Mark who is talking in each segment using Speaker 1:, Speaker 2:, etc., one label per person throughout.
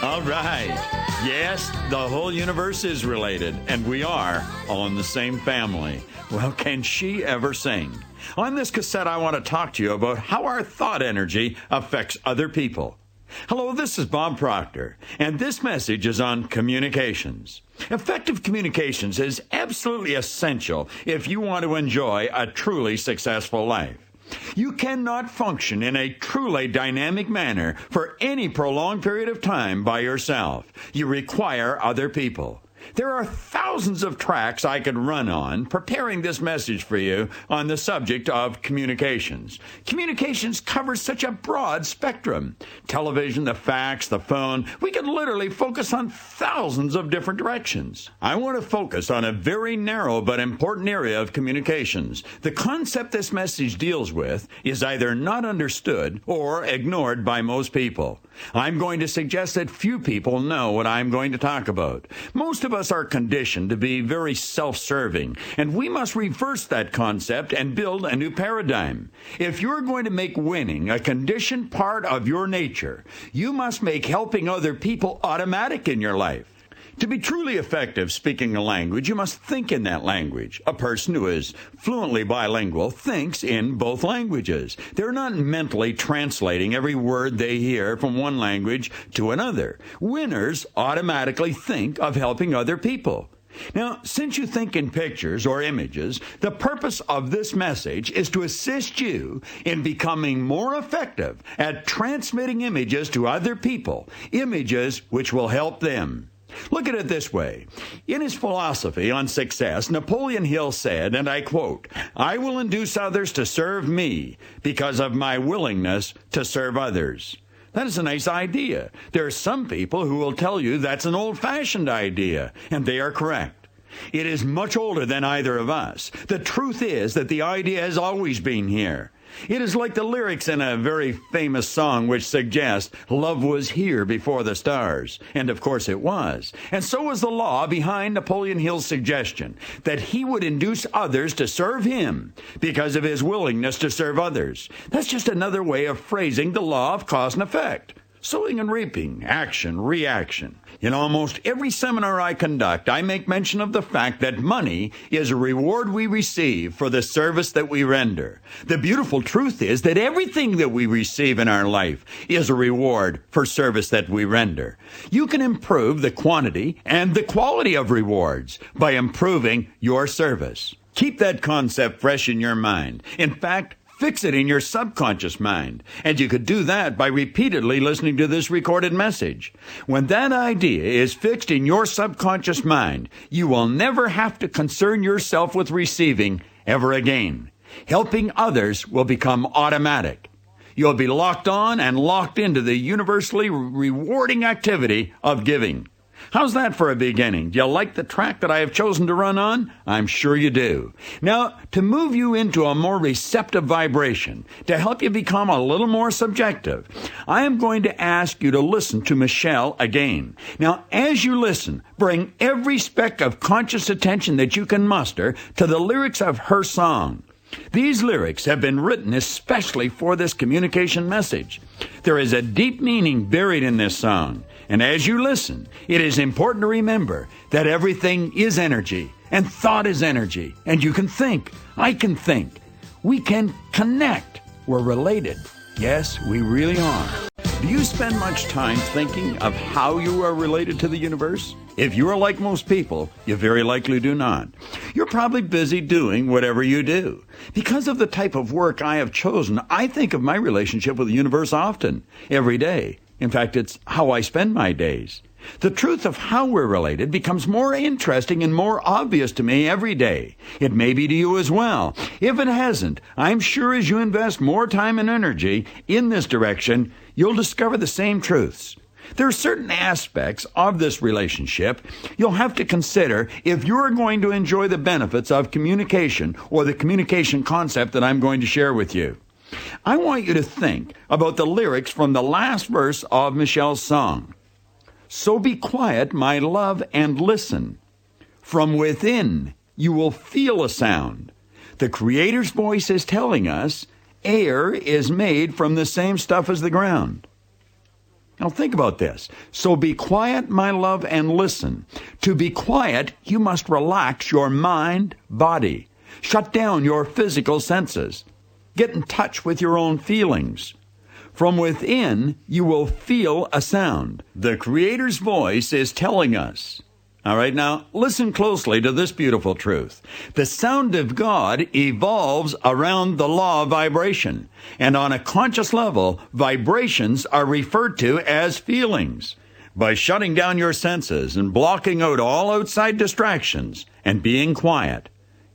Speaker 1: All right. Yes, the whole universe is related, and we are all in the same family. Well, can she ever sing? On this cassette, I want to talk to you about how our thought energy affects other people. Hello, this is Bob Proctor, and this message is on communications. Effective communications is absolutely essential if you want to enjoy a truly successful life. You cannot function in a truly dynamic manner for any prolonged period of time by yourself. You require other people. There are thousands of tracks I could run on preparing this message for you on the subject of communications. Communications covers such a broad spectrum. Television, the fax, the phone, we can literally focus on thousands of different directions. I want to focus on a very narrow but important area of communications. The concept this message deals with is either not understood or ignored by most people. I'm going to suggest that few people know what I'm going to talk about. Most of us are conditioned to be very self-serving, and we must reverse that concept and build a new paradigm. If you're going to make winning a conditioned part of your nature, you must make helping other people automatic in your life. To be truly effective speaking a language, you must think in that language. A person who is fluently bilingual thinks in both languages. They're not mentally translating every word they hear from one language to another. Winners automatically think of helping other people. Now, since you think in pictures or images, the purpose of this message is to assist you in becoming more effective at transmitting images to other people, images which will help them. Look at it this way. In his philosophy on success, Napoleon Hill said, and I quote, "I will induce others to serve me because of my willingness to serve others." That is a nice idea. There are some people who will tell you that's an old-fashioned idea, and they are correct. It is much older than either of us. The truth is that the idea has always been here. It is like the lyrics in a very famous song which suggest love was here before the stars. And of course it was. And so was the law behind Napoleon Hill's suggestion that he would induce others to serve him because of his willingness to serve others. That's just another way of phrasing the law of cause and effect. Sowing and reaping, action, reaction. In almost every seminar I conduct, I make mention of the fact that money is a reward we receive for the service that we render. The beautiful truth is that everything that we receive in our life is a reward for service that we render. You can improve the quantity and the quality of rewards by improving your service. Keep that concept fresh in your mind. In fact, fix it in your subconscious mind. And you could do that by repeatedly listening to this recorded message. When that idea is fixed in your subconscious mind, you will never have to concern yourself with receiving ever again. Helping others will become automatic. You'll be locked on and locked into the universally rewarding activity of giving. How's that for a beginning? Do you like the track that I have chosen to run on? I'm sure you do. Now, to move you into a more receptive vibration, to help you become a little more subjective, I am going to ask you to listen to Michelle again. Now, as you listen, bring every speck of conscious attention that you can muster to the lyrics of her song. These lyrics have been written especially for this communication message. There is a deep meaning buried in this song. And as you listen, it is important to remember that everything is energy, and thought is energy. And you can think. I can think. We can connect. We're related. Yes, we really are. Do you spend much time thinking of how you are related to the universe? If you are like most people, you very likely do not. You're probably busy doing whatever you do. Because of the type of work I have chosen, I think of my relationship with the universe often, every day. In fact, it's how I spend my days. The truth of how we're related becomes more interesting and more obvious to me every day. It may be to you as well. If it hasn't, I'm sure as you invest more time and energy in this direction, you'll discover the same truths. There are certain aspects of this relationship you'll have to consider if you're going to enjoy the benefits of communication or the communication concept that I'm going to share with you. I want you to think about the lyrics from the last verse of Michelle's song. So be quiet, my love, and listen. From within, you will feel a sound. The Creator's voice is telling us air is made from the same stuff as the ground. Now think about this. So be quiet, my love, and listen. To be quiet, you must relax your mind, body. Shut down your physical senses. Get in touch with your own feelings. From within, you will feel a sound. The Creator's voice is telling us. All right, now listen closely to this beautiful truth. The sound of God evolves around the law of vibration. And on a conscious level, vibrations are referred to as feelings. By shutting down your senses and blocking out all outside distractions and being quiet,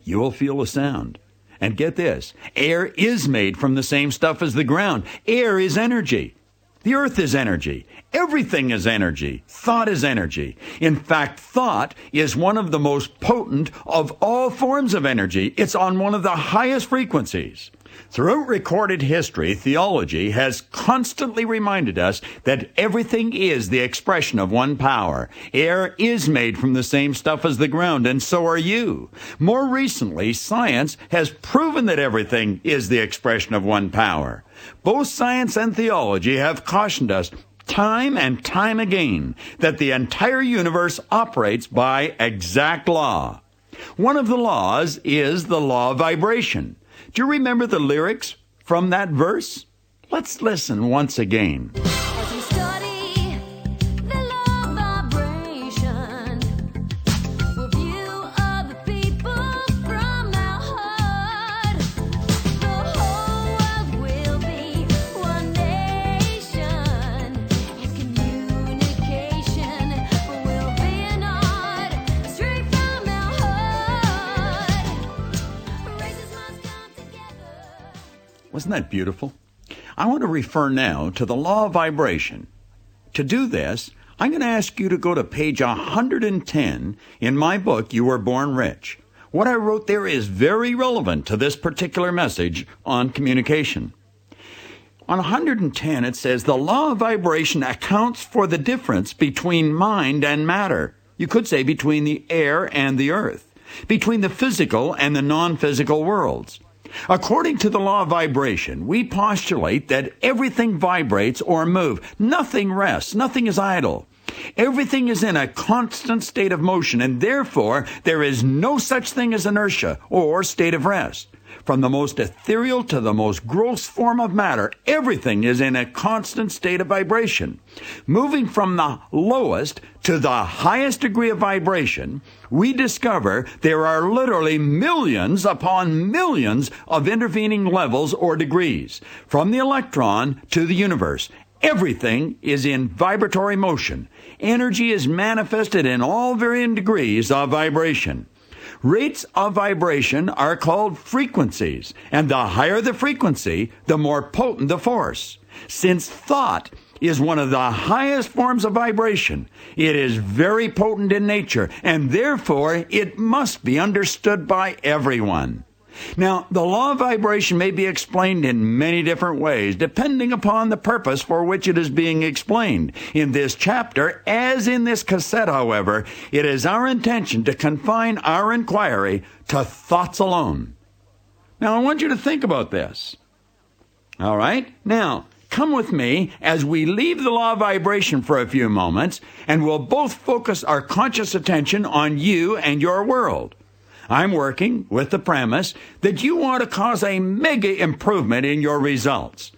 Speaker 1: you will feel a sound. And get this, air is made from the same stuff as the ground. Air is energy. The earth is energy. Everything is energy. Thought is energy. In fact, thought is one of the most potent of all forms of energy. It's on one of the highest frequencies. Throughout recorded history, theology has constantly reminded us that everything is the expression of one power. Air is made from the same stuff as the ground, and so are you. More recently, science has proven that everything is the expression of one power. Both science and theology have cautioned us time and time again that the entire universe operates by exact law. One of the laws is the law of vibration. Do you remember the lyrics from that verse? Let's listen once again.
Speaker 2: As we study the law of vibration, we'll view other people from our heart. The whole world will be one nation in communication. We'll be an art straight from our heart. Races must come together.
Speaker 1: Wasn't that beautiful? I want to refer now to the law of vibration. To do this, I'm going to ask you to go to page 110 in my book, You Were Born Rich. What I wrote there is very relevant to this particular message on communication. On 110, it says, the law of vibration accounts for the difference between mind and matter. You could say between the air and the earth, between the physical and the non-physical worlds. According to the law of vibration, we postulate that everything vibrates or moves. Nothing rests. Nothing is idle. Everything is in a constant state of motion, and therefore there is no such thing as inertia or state of rest. From the most ethereal to the most gross form of matter, everything is in a constant state of vibration. Moving from the lowest to the highest degree of vibration, we discover there are literally millions upon millions of intervening levels or degrees. From the electron to the universe, everything is in vibratory motion. Energy is manifested in all varying degrees of vibration. Rates of vibration are called frequencies, and the higher the frequency, the more potent the force. Since thought is one of the highest forms of vibration, it is very potent in nature, and therefore it must be understood by everyone. Now, the law of vibration may be explained in many different ways, depending upon the purpose for which it is being explained. In this chapter, as in this cassette, however, it is our intention to confine our inquiry to thoughts alone. Now, I want you to think about this. All right? Now, come with me as we leave the law of vibration for a few moments, and we'll both focus our conscious attention on you and your world. I'm working with the premise that you want to cause a mega improvement in your results.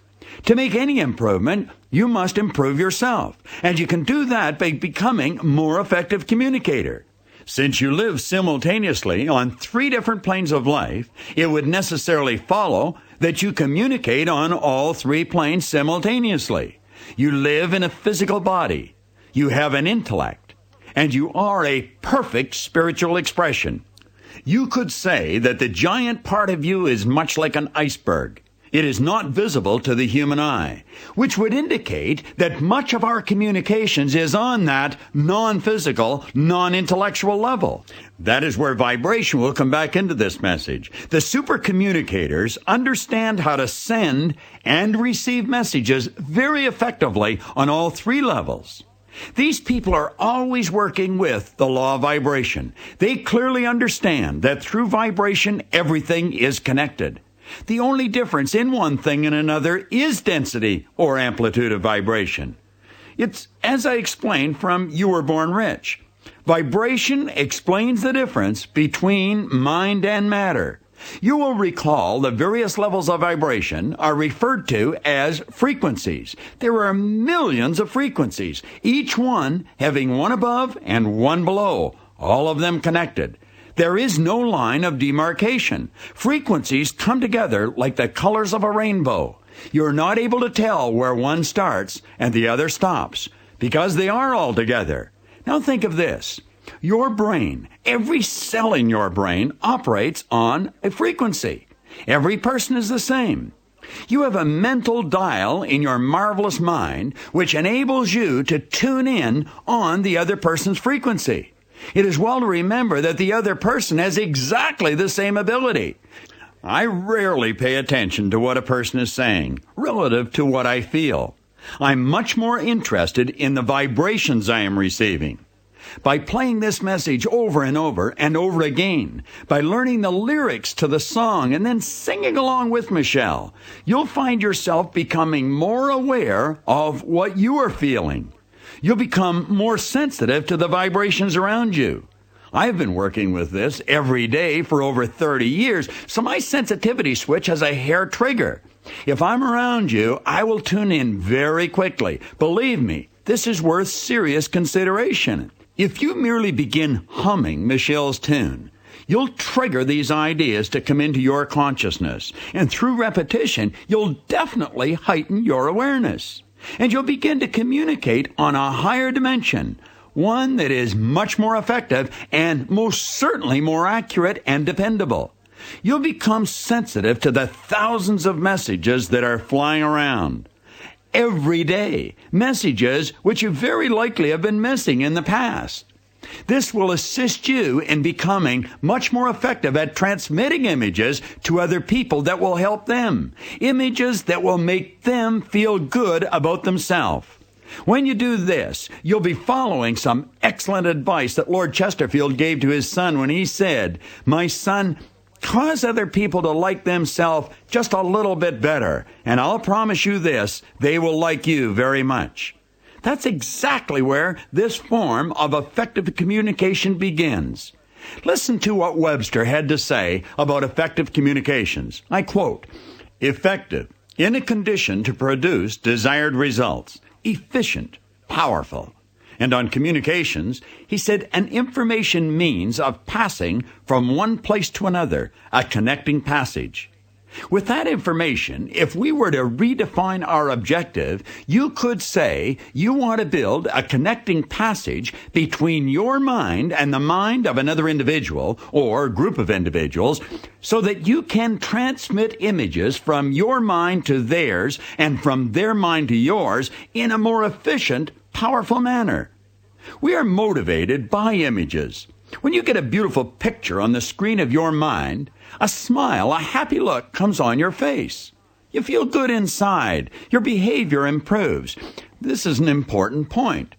Speaker 1: To make any improvement, you must improve yourself, and you can do that by becoming a more effective communicator. Since you live simultaneously on 3 different planes of life, it would necessarily follow that you communicate on all 3 planes simultaneously. You live in a physical body, you have an intellect, and you are a perfect spiritual expression. You could say that the giant part of you is much like an iceberg. It is not visible to the human eye, which would indicate that much of our communications is on that non-physical, non-intellectual level. That is where vibration will come back into this message. The super communicators understand how to send and receive messages very effectively on all 3 levels. These people are always working with the law of vibration. They clearly understand that through vibration, everything is connected. The only difference in one thing and another is density or amplitude of vibration. It's as I explained from You Were Born Rich. Vibration explains the difference between mind and matter. You will recall the various levels of vibration are referred to as frequencies. There are millions of frequencies, each one having one above and one below, all of them connected. There is no line of demarcation. Frequencies come together like the colors of a rainbow. You're not able to tell where one starts and the other stops because they are all together. Now think of this. Your brain, every cell in your brain operates on a frequency. Every person is the same. You have a mental dial in your marvelous mind which enables you to tune in on the other person's frequency. It is well to remember that the other person has exactly the same ability. I rarely pay attention to what a person is saying relative to what I feel. I'm much more interested in the vibrations I am receiving. By playing this message over and over and over again, by learning the lyrics to the song and then singing along with Michelle, you'll find yourself becoming more aware of what you are feeling. You'll become more sensitive to the vibrations around you. I've been working with this every day for over 30 years, so my sensitivity switch has a hair trigger. If I'm around you, I will tune in very quickly. Believe me, this is worth serious consideration. If you merely begin humming Michelle's tune, you'll trigger these ideas to come into your consciousness, and through repetition, you'll definitely heighten your awareness. And you'll begin to communicate on a higher dimension, one that is much more effective and most certainly more accurate and dependable. You'll become sensitive to the thousands of messages that are flying around every day, messages which you very likely have been missing in the past. This will assist you in becoming much more effective at transmitting images to other people that will help them, images that will make them feel good about themselves. When you do this, you'll be following some excellent advice that Lord Chesterfield gave to his son when he said, "My son, cause other people to like themselves just a little bit better, and I'll promise you this, they will like you very much." That's exactly where this form of effective communication begins. Listen to what Webster had to say about effective communications. I quote, "Effective, in a condition to produce desired results, efficient, powerful." And on communications, he said, an information means of passing from one place to another, a connecting passage. With that information, if we were to redefine our objective, you could say you want to build a connecting passage between your mind and the mind of another individual or group of individuals so that you can transmit images from your mind to theirs and from their mind to yours in a more efficient, powerful manner. We are motivated by images. When you get a beautiful picture on the screen of your mind, a smile, a happy look comes on your face. You feel good inside. Your behavior improves. This is an important point.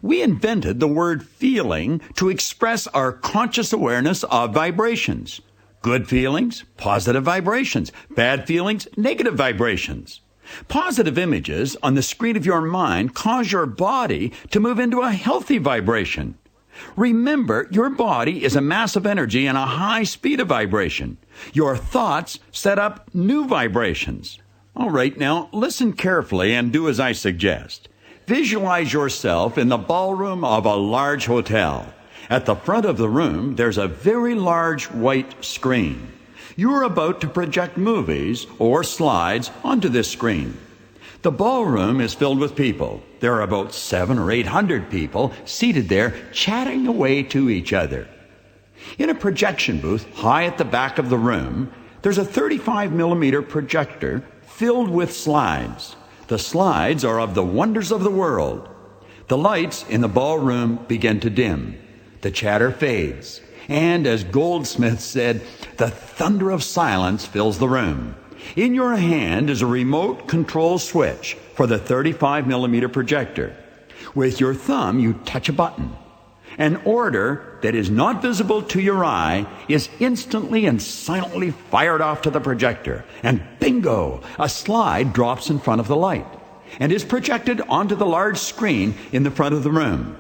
Speaker 1: We invented the word feeling to express our conscious awareness of vibrations. Good feelings, positive vibrations. Bad feelings, negative vibrations. Positive images on the screen of your mind cause your body to move into a healthy vibration. Remember, your body is a mass of energy and a high speed of vibration. Your thoughts set up new vibrations. All right, now listen carefully and do as I suggest. Visualize yourself in the ballroom of a large hotel. At the front of the room, there's a very large white screen. You are about to project movies or slides onto this screen. The ballroom is filled with people. There are about 700 or 800 people seated there chatting away to each other. In a projection booth high at the back of the room, there's a 35-millimeter projector filled with slides. The slides are of the wonders of the world. The lights in the ballroom begin to dim. The chatter fades. And as Goldsmith said, the thunder of silence fills the room. In your hand is a remote control switch for the 35-millimeter projector. With your thumb, you touch a button. An order that is not visible to your eye is instantly and silently fired off to the projector. And bingo, a slide drops in front of the light. and is projected onto the large screen in the front of the room.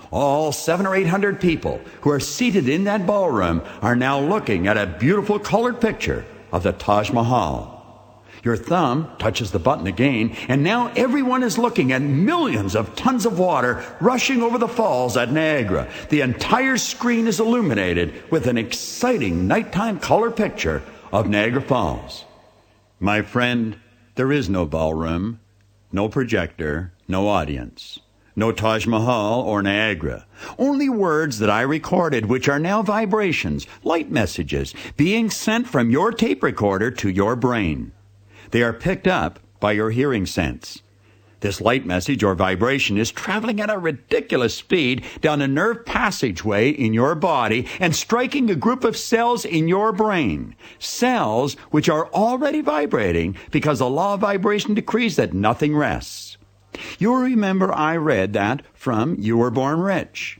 Speaker 1: All 700 or 800 people who are seated in that ballroom are now looking at a beautiful colored picture of the Taj Mahal. Your thumb touches the button again, and now everyone is looking at millions of tons of water rushing over the falls at Niagara. The entire screen is illuminated with an exciting nighttime color picture of Niagara Falls. My friend, there is no ballroom, no projector, no audience. No Taj Mahal or Niagara. Only words that I recorded, which are now vibrations, light messages, being sent from your tape recorder to your brain. They are picked up by your hearing sense. This light message or vibration is traveling at a ridiculous speed down a nerve passageway in your body and striking a group of cells in your brain. Cells which are already vibrating because the law of vibration decrees that nothing rests. You'll remember I read that from You Were Born Rich.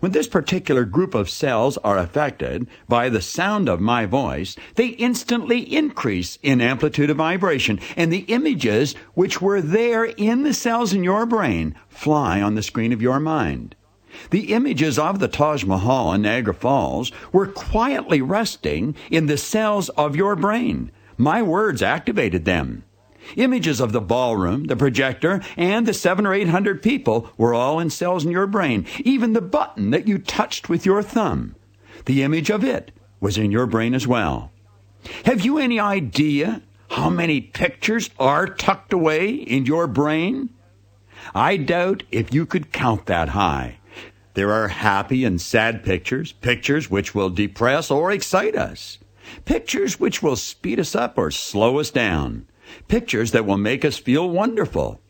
Speaker 1: When this particular group of cells are affected by the sound of my voice, they instantly increase in amplitude of vibration, and the images which were there in the cells in your brain fly on the screen of your mind. The images of the Taj Mahal and Niagara Falls were quietly resting in the cells of your brain. My words activated them. Images of the ballroom, the projector, and the 700 or 800 people were all in cells in your brain. Even the button that you touched with your thumb, the image of it was in your brain as well. Have you any idea how many pictures are tucked away in your brain? I doubt if you could count that high. There are happy and sad pictures, pictures which will depress or excite us, pictures which will speed us up or slow us down. Pictures that will make us feel wonderful.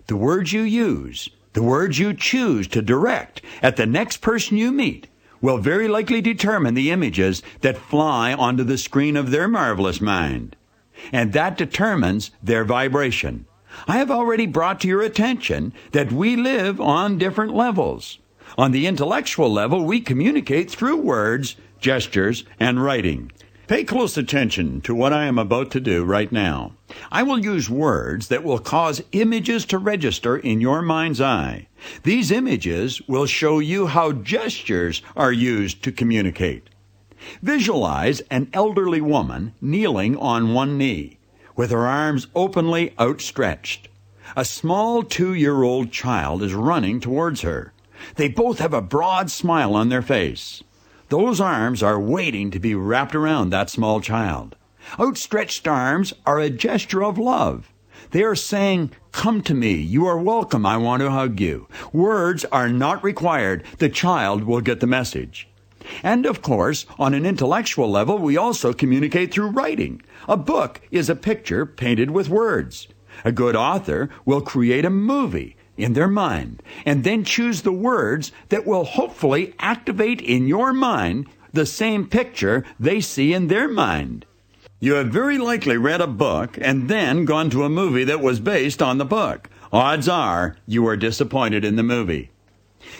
Speaker 1: The words you use, the words you choose to direct at the next person you meet will very likely determine the images that fly onto the screen of their marvelous mind. And that determines their vibration. I have already brought to your attention that we live on different levels. On the intellectual level, we communicate through words, gestures, and writing. Pay close attention to what I am about to do right now. I will use words that will cause images to register in your mind's eye. These images will show you how gestures are used to communicate. Visualize an elderly woman kneeling on one knee, with her arms openly outstretched. A small 2-year-old child is running towards her. They both have a broad smile on their face. Those arms are waiting to be wrapped around that small child. Outstretched arms are a gesture of love. They are saying, "Come to me. You are welcome. I want to hug you." Words are not required. The child will get the message. And of course, on an intellectual level, we also communicate through writing. A book is a picture painted with words. A good author will create a movie in their mind, and then choose the words that will hopefully activate in your mind the same picture they see in their mind. You have very likely read a book and then gone to a movie that was based on the book. Odds are you were disappointed in the movie.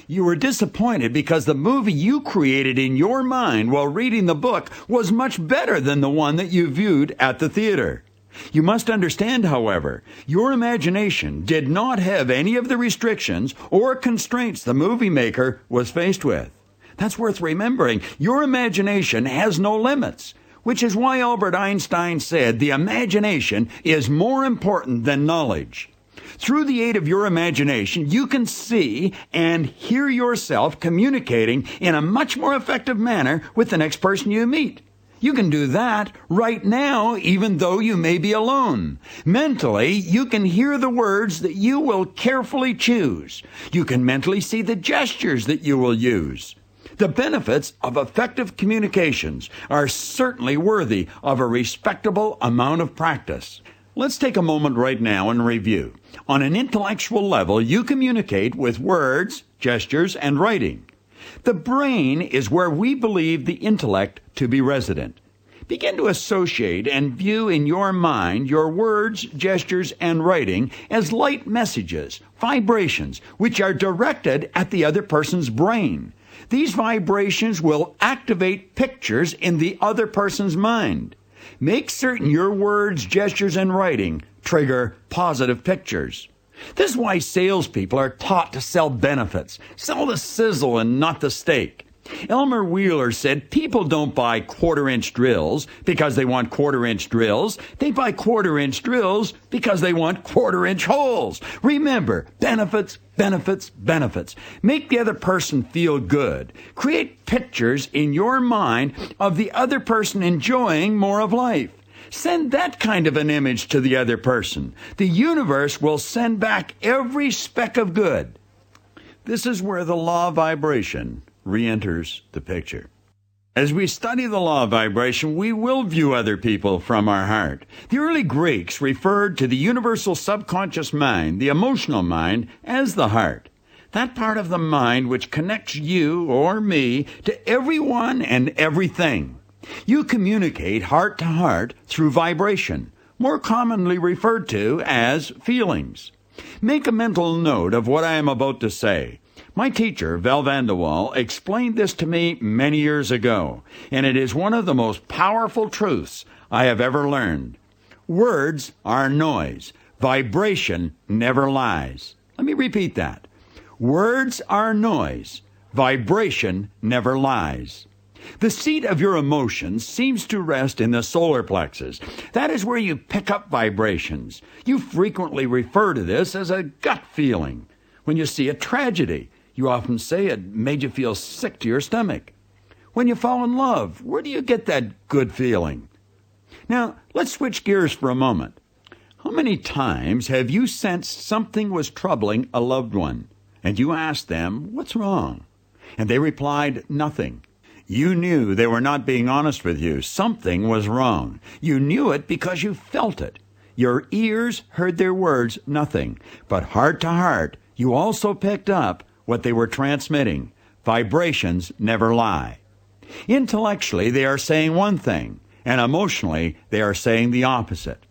Speaker 1: You were disappointed because the movie you created in your mind while reading the book was much better than the one that you viewed at the theater. You must understand, however, your imagination did not have any of the restrictions or constraints the movie maker was faced with. That's worth remembering. Your imagination has no limits, which is why Albert Einstein said the imagination is more important than knowledge. Through the aid of your imagination, you can see and hear yourself communicating in a much more effective manner with the next person you meet. You can do that right now, even though you may be alone. Mentally, you can hear the words that you will carefully choose. You can mentally see the gestures that you will use. The benefits of effective communications are certainly worthy of a respectable amount of practice. Let's take a moment right now and review. On an intellectual level, you communicate with words, gestures, and writing. The brain is where we believe the intellect to be resident. Begin to associate and view in your mind your words, gestures, and writing as light messages, vibrations, which are directed at the other person's brain. These vibrations will activate pictures in the other person's mind. Make certain your words, gestures, and writing trigger positive pictures. This is why salespeople are taught to sell benefits. Sell the sizzle and not the steak. Elmer Wheeler said people don't buy quarter-inch drills because they want quarter-inch drills. They buy quarter-inch drills because they want quarter-inch holes. Remember, benefits, benefits, benefits. Make the other person feel good. Create pictures in your mind of the other person enjoying more of life. Send that kind of an image to the other person. The universe will send back every speck of good. This is where the law of vibration re-enters the picture. As we study the law of vibration, we will view other people from our heart. The early Greeks referred to the universal subconscious mind, the emotional mind, as the heart. That part of the mind which connects you or me to everyone and everything. You communicate heart to heart through vibration, more commonly referred to as feelings. Make a mental note of what I am about to say. My teacher, Val Vanderwall, explained this to me many years ago, and it is one of the most powerful truths I have ever learned. Words are noise. Vibration never lies. Let me repeat that. Words are noise. Vibration never lies. The seat of your emotions seems to rest in the solar plexus. That is where you pick up vibrations. You frequently refer to this as a gut feeling. When you see a tragedy, you often say it made you feel sick to your stomach. When you fall in love, where do you get that good feeling? Now, let's switch gears for a moment. How many times have you sensed something was troubling a loved one, and you asked them, "What's wrong?" And they replied, "Nothing." You knew they were not being honest with you. Something was wrong. You knew it because you felt it. Your ears heard their words, "nothing." But heart to heart, you also picked up what they were transmitting. Vibrations never lie. Intellectually, they are saying one thing, and emotionally, they are saying the opposite.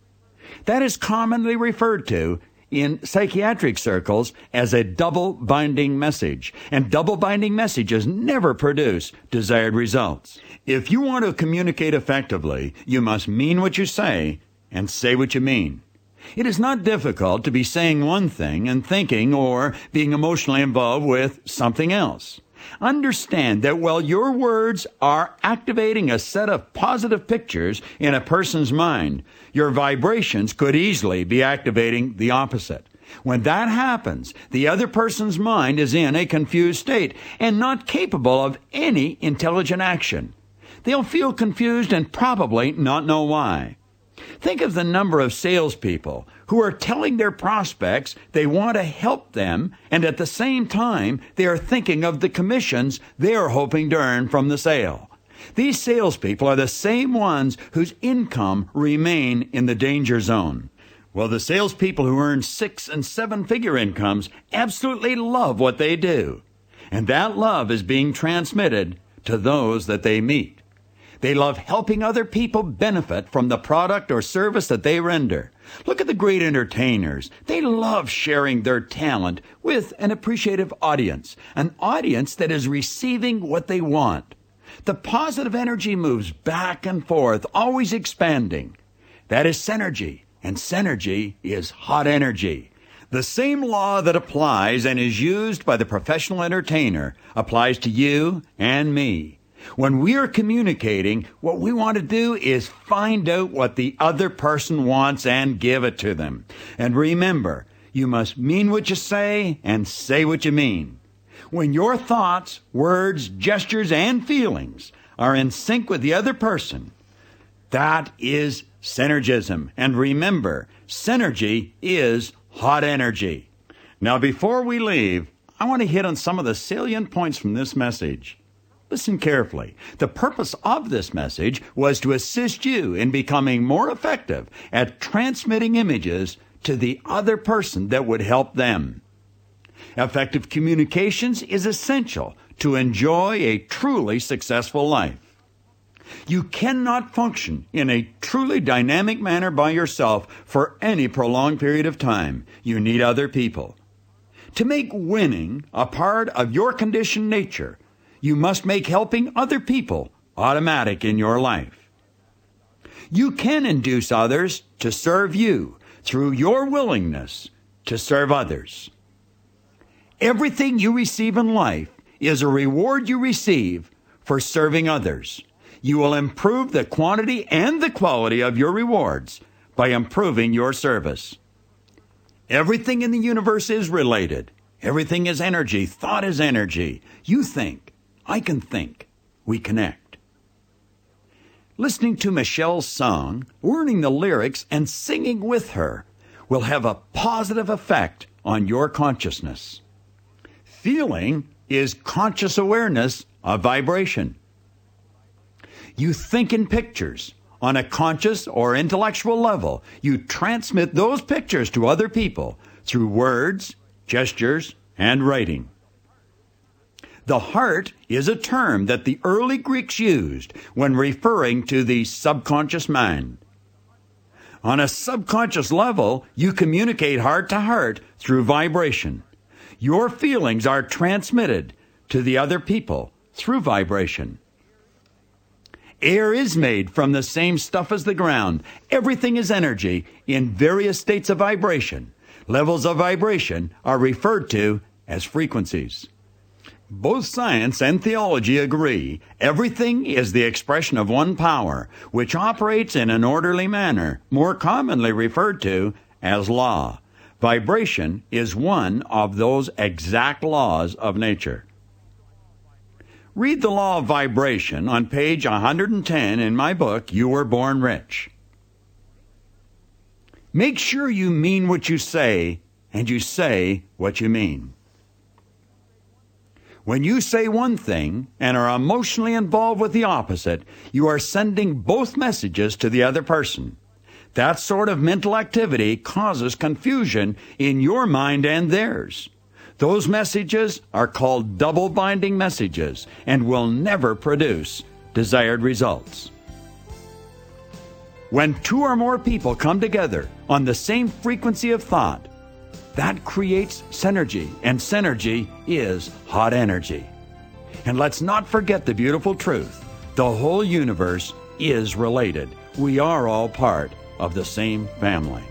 Speaker 1: That is commonly referred to in psychiatric circles as a double binding message, and double binding messages never produce desired results. If you want to communicate effectively, you must mean what you say and say what you mean. It is not difficult to be saying one thing and thinking or being emotionally involved with something else. Understand that while your words are activating a set of positive pictures in a person's mind, your vibrations could easily be activating the opposite. When that happens, the other person's mind is in a confused state and not capable of any intelligent action. They'll feel confused and probably not know why. Think of the number of salespeople who are telling their prospects they want to help them, and at the same time, they are thinking of the commissions they are hoping to earn from the sale. These salespeople are the same ones whose income remain in the danger zone. Well, the salespeople who earn 6- and 7-figure incomes absolutely love what they do, and that love is being transmitted to those that they meet. They love helping other people benefit from the product or service that they render. Look at the great entertainers. They love sharing their talent with an appreciative audience, an audience that is receiving what they want. The positive energy moves back and forth, always expanding. That is synergy, and synergy is hot energy. The same law that applies and is used by the professional entertainer applies to you and me. When we are communicating, what we want to do is find out what the other person wants and give it to them. And remember, you must mean what you say and say what you mean. When your thoughts, words, gestures, and feelings are in sync with the other person, that is synergism. And remember, synergy is hot energy. Now, before we leave, I want to hit on some of the salient points from this message. Listen carefully. The purpose of this message was to assist you in becoming more effective at transmitting images to the other person that would help them. Effective communications is essential to enjoy a truly successful life. You cannot function in a truly dynamic manner by yourself for any prolonged period of time. You need other people. To make winning a part of your conditioned nature, you must make helping other people automatic in your life. You can induce others to serve you through your willingness to serve others. Everything you receive in life is a reward you receive for serving others. You will improve the quantity and the quality of your rewards by improving your service. Everything in the universe is related. Everything is energy. Thought is energy. You think. I can think. We connect. Listening to Michelle's song, learning the lyrics, and singing with her will have a positive effect on your consciousness. Feeling is conscious awareness of vibration. You think in pictures. On a conscious or intellectual level, you transmit those pictures to other people through words, gestures, and writing. The heart is a term that the early Greeks used when referring to the subconscious mind. On a subconscious level, you communicate heart to heart through vibration. Your feelings are transmitted to the other people through vibration. Air is made from the same stuff as the ground. Everything is energy in various states of vibration. Levels of vibration are referred to as frequencies. Both science and theology agree everything is the expression of one power, which operates in an orderly manner, more commonly referred to as law. Vibration is one of those exact laws of nature. Read the law of vibration on page 110 in my book, You Were Born Rich. Make sure you mean what you say, and you say what you mean. When you say one thing and are emotionally involved with the opposite, you are sending both messages to the other person. That sort of mental activity causes confusion in your mind and theirs. Those messages are called double binding messages and will never produce desired results. When two or more people come together on the same frequency of thought, that creates synergy, and synergy is hot energy. And let's not forget the beautiful truth. The whole universe is related. We are all part of the same family.